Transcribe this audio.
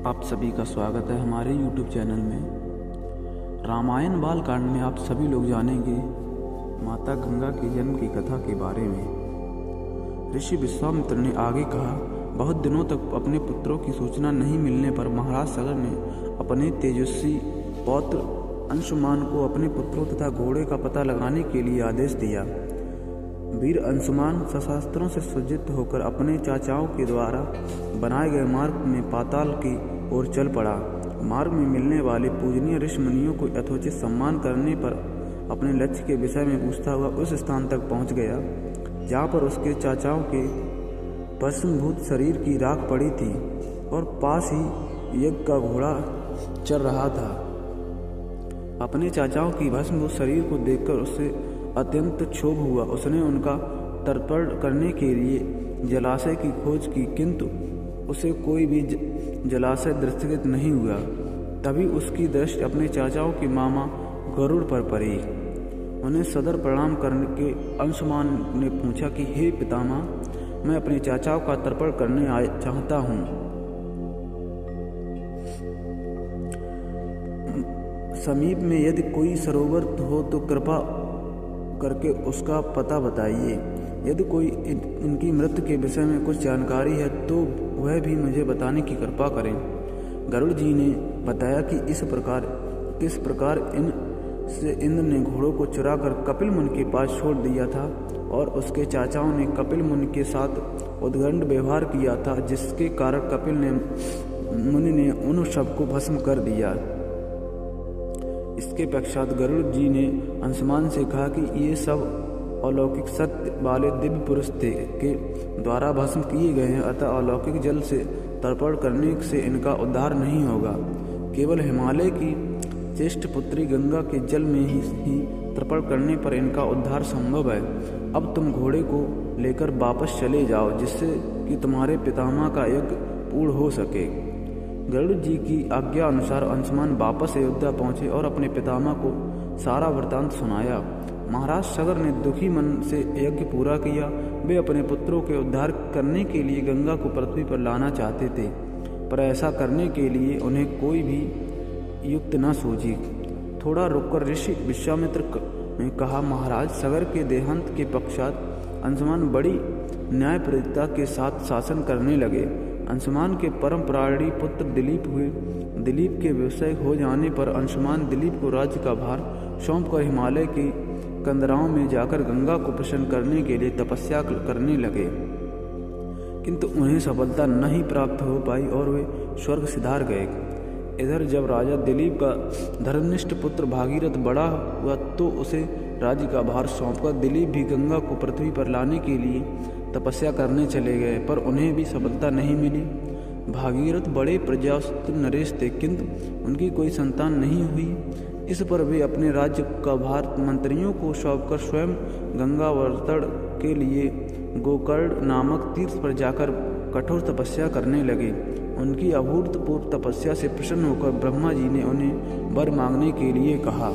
आप सभी का स्वागत है हमारे YouTube चैनल में। रामायण बालकांड में आप सभी लोग जानेंगे माता गंगा के जन्म की कथा के बारे में। ऋषि विश्वामित्र ने आगे कहा, बहुत दिनों तक अपने पुत्रों की सूचना नहीं मिलने पर महाराज सगर ने अपने तेजस्वी पौत्र अंशुमान को अपने पुत्रों तथा घोड़े का पता लगाने के लिए आदेश दिया। वीर अंशुमान शस्त्रों से सज्जित होकर अपने चाचाओं के द्वारा बनाए गए मार्ग में पाताल की ओर चल पड़ा। मार्ग में मिलने वाले पूजनीय ऋषि मुनियों को यथोचित सम्मान करने पर अपने लक्ष्य के विषय में पूछता हुआ उस स्थान तक पहुंच गया जहां पर उसके चाचाओं के भस्मभूत शरीर की राख पड़ी थी और पास ही यज्ञ का घोड़ा चल रहा था। अपने चाचाओं की भस्मभूत शरीर को देखकर उससे अत्यंत क्षोभ हुआ। उसने उनका तर्पण करने के लिए जलाशय की खोज की, किंतु उसे कोई भी जलाशय दृष्टिगत नहीं हुआ। तभी उसकी दृष्टि अपने चाचाओं के मामा गरुड़ पर पड़ी। उन्हें सदर प्रणाम करके अंशुमान ने पूछा कि हे पितामह, मैं अपने चाचाओं का तर्पण करने चाहता हूँ। समीप में यदि कोई सरोवर हो तो कृपा करके उसका पता बताइए। यदि कोई इनकी मृत्यु के विषय में कुछ जानकारी है तो वह भी मुझे बताने की कृपा करें। गरुड़ जी ने बताया कि किस प्रकार इंद्र ने घोड़ों को चुरा कर कपिल मुनि के पास छोड़ दिया था और उसके चाचाओं ने कपिल मुनि के साथ उद्दंड व्यवहार किया था, जिसके कारण कपिल मुनि ने उन सबको भस्म कर दिया। इसके पश्चात गरुड़ जी ने अंशुमान से कहा कि ये सब अलौकिक सत्य वाले दिव्य पुरुष थे के द्वारा भस्म किए गए हैं, अतः अलौकिक जल से तर्पण करने से इनका उद्धार नहीं होगा। केवल हिमालय की ज्येष्ठ पुत्री गंगा के जल में ही तर्पण करने पर इनका उद्धार संभव है। अब तुम घोड़े को लेकर वापस चले जाओ, जिससे कि तुम्हारे पितामह का यज्ञ पूर्ण हो सके। गरुड़ जी की आज्ञा अनुसार अंशुमान वापस अयोध्या पहुंचे और अपने पितामह को सारा वृतांत सुनाया। महाराज सगर ने दुखी मन से यज्ञ पूरा किया। वे अपने पुत्रों के उद्धार करने के लिए गंगा को पृथ्वी पर लाना चाहते थे, पर ऐसा करने के लिए उन्हें कोई भी युक्ति न सूझी। थोड़ा रुककर ऋषि विश्वामित्र ने कहा, महाराज सगर के देहांत के पश्चात अंशुमान बड़ी न्यायप्रियता के साथ शासन करने लगे। अंशुमान के परम प्राणी पुत्र दिलीप हुए। दिलीप के व्यवसाय हो जाने पर अंशुमान दिलीप को राज्य का भार सौंपकर हिमालय की कंदराओं में जाकर गंगा को प्रसन्न करने के लिए तपस्या करने लगे, किंतु उन्हें सफलता नहीं प्राप्त हो पाई और वे स्वर्ग सिधार गए। इधर जब राजा दिलीप का धर्मनिष्ठ पुत्र भागीरथ बड़ा हुआ तो उसे राज्य का भार सौंपकर दिलीप भी गंगा को पृथ्वी पर लाने के लिए तपस्या करने चले गए, पर उन्हें भी सफलता नहीं मिली। भागीरथ बड़े प्रजासत्त नरेश थे, किंतु उनकी कोई संतान नहीं हुई। इस पर वे अपने राज्य का भार मंत्रियों को सौंपकर स्वयं गंगावर्तन के लिए गोकर्ण नामक तीर्थ पर जाकर कठोर तपस्या करने लगे। उनकी अभूतपूर्व तपस्या से प्रसन्न होकर ब्रह्मा जी ने उन्हें वर मांगने के लिए कहा।